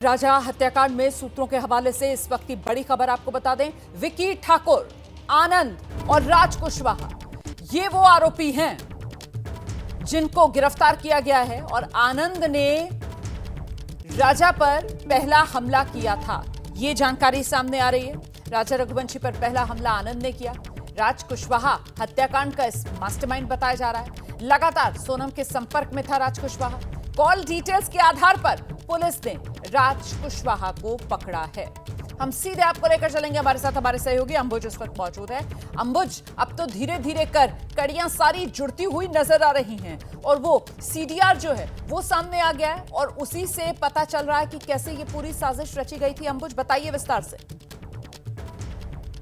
राजा हत्याकांड में सूत्रों के हवाले से इस वक्त की बड़ी खबर आपको बता दें। विक्की ठाकुर, आनंद और राज कुशवाहा ये वो आरोपी हैं जिनको गिरफ्तार किया गया है और आनंद ने राजा पर पहला हमला किया था, ये जानकारी सामने आ रही है। राजा रघुवंशी पर पहला हमला आनंद ने किया। राज कुशवाहा हत्याकांड का इस मास्टरमाइंड बताया जा रहा है। लगातार सोनम के संपर्क में था राज कुशवाहा। कॉल डिटेल्स के आधार पर पुलिस ने राज कुशवाहा को पकड़ा है। हम सीधे आपको लेकर चलेंगे, हमारे साथ हमारे सहयोगी अंबुज इस वक्त मौजूद है। अंबुज, अब तो धीरे धीरे कर कड़ियां सारी जुड़ती हुई नजर आ रही हैं और वो सीडीआर जो है वो सामने आ गया है और उसी से पता चल रहा है कि कैसे ये पूरी साजिश रची गई थी। अंबुज, बताइए विस्तार से।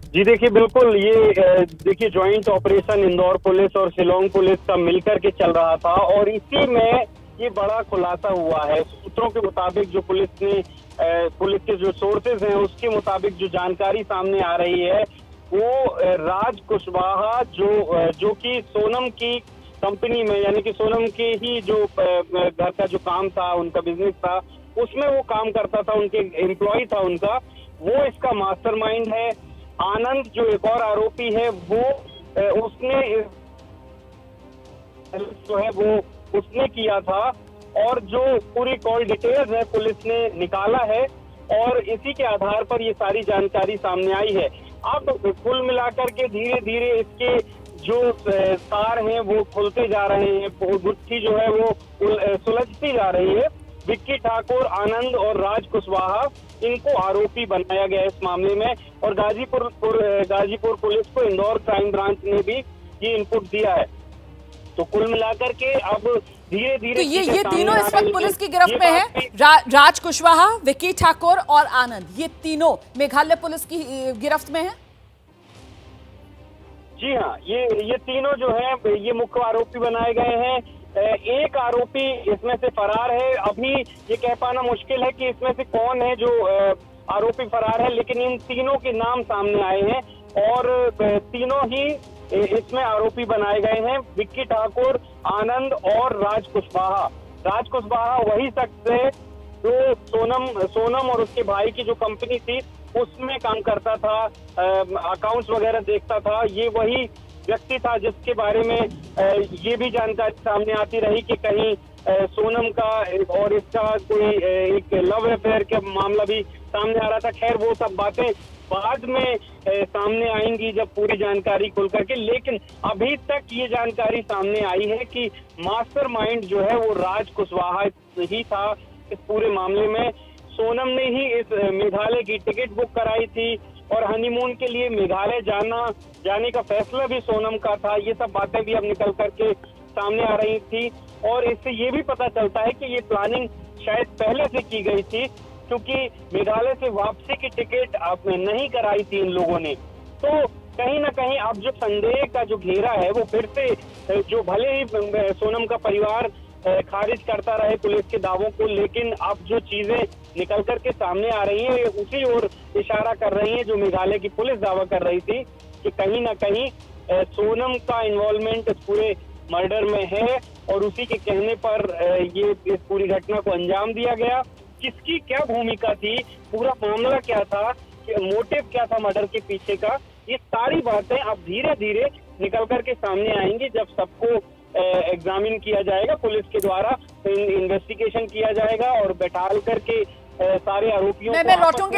जी देखिए, बिल्कुल ये देखिए जॉइंट ऑपरेशन इंदौर पुलिस और शिलोंग पुलिस का मिलकर के चल रहा था और इसी में ये बड़ा खुलासा हुआ है। सूत्रों के मुताबिक जो पुलिस के जो सोर्सेज हैं उसके मुताबिक जो जानकारी सामने आ रही है वो राज कुशवाहा जो कि सोनम की कंपनी में, यानी कि सोनम के ही जो घर का जो काम था, उनका बिजनेस था, उसमें वो काम करता था, उनके एम्प्लॉय था उनका, वो इसका मास्टरमाइंड है। आनंद जो एक और आरोपी है वो उसने जो है वो उसने किया था और जो पूरी कॉल डिटेल्स है पुलिस ने निकाला है और इसी के आधार पर ये सारी जानकारी सामने आई है। अब कुल मिलाकर के धीरे धीरे इसके जो तार हैं वो खुलते जा रहे हैं, गुत्थी जो है वो सुलझती जा रही है। विक्की ठाकुर, आनंद और राज कुशवाहा, इनको आरोपी बनाया गया है इस मामले में और गाजीपुर पुलिस को इंदौर क्राइम ब्रांच ने भी ये इनपुट दिया है। तो कुल मिलाकर के अब धीरे धीरे तो ये तीनों इस वक्त पुलिस की गिरफ्त में है। राज कुशवाहा, विक्की ठाकुर और आनंद, ये तीनों मेघालय पुलिस की गिरफ्त में है। जी हाँ, ये तीनों जो है ये मुख्य आरोपी बनाए गए हैं। एक आरोपी इसमें से फरार है। अभी ये कह पाना मुश्किल है कि इसमें से कौन है जो आरोपी फरार है, लेकिन इन तीनों के नाम सामने आए हैं और तीनों ही इसमें आरोपी बनाए गए हैं। विक्की ठाकुर, आनंद और राज कुशवाहा। राज कुशवाहा वही शख्स है जो सोनम और उसके भाई की जो कंपनी थी उसमें काम करता था, अकाउंट्स वगैरह देखता था। ये वही व्यक्ति था जिसके बारे में ये भी जानकारी सामने आती रही कि कहीं सोनम का और इसका कोई एक लव अफेयर का मामला भी सामने आ रहा था। खैर, वो सब बातें बाद में सामने आएंगी जब पूरी जानकारी खुल करके, लेकिन अभी तक ये जानकारी सामने आई है कि मास्टरमाइंड जो है वो राज कुशवाहा ही था इस पूरे मामले में। सोनम ने ही इस मेघालय की टिकट बुक कराई थी और हनीमून के लिए मेघालय जाने का फैसला भी सोनम का था। ये सब बातें भी अब निकल करके सामने आ रही थी और इससे ये भी पता चलता है कि ये प्लानिंग शायद पहले से की गई थी, क्योंकि मेघालय से वापसी की टिकट नहीं कराई थी इन लोगों ने। तो कहीं ना कहीं अब जो संदेह का जो घेरा है वो फिर से, जो भले ही सोनम का परिवार खारिज करता रहे पुलिस के दावों को, लेकिन अब जो चीजें निकल करके सामने आ रही हैं उसी ओर इशारा कर रही हैं जो मेघालय की पुलिस दावा कर रही थी कि कहीं ना कहीं सोनम का इन्वॉल्वमेंट इस पूरे मर्डर में है और उसी के कहने पर ये इस पूरी घटना को अंजाम दिया गया। किसकी क्या भूमिका थी, पूरा मामला क्या था, मोटिव क्या था मर्डर के पीछे का, ये सारी बातें अब धीरे धीरे निकल करके सामने आएंगी जब सबको एग्जामिन किया जाएगा पुलिस के द्वारा, इन्वेस्टिगेशन किया जाएगा और बैठाल करके सारे आरोपियों को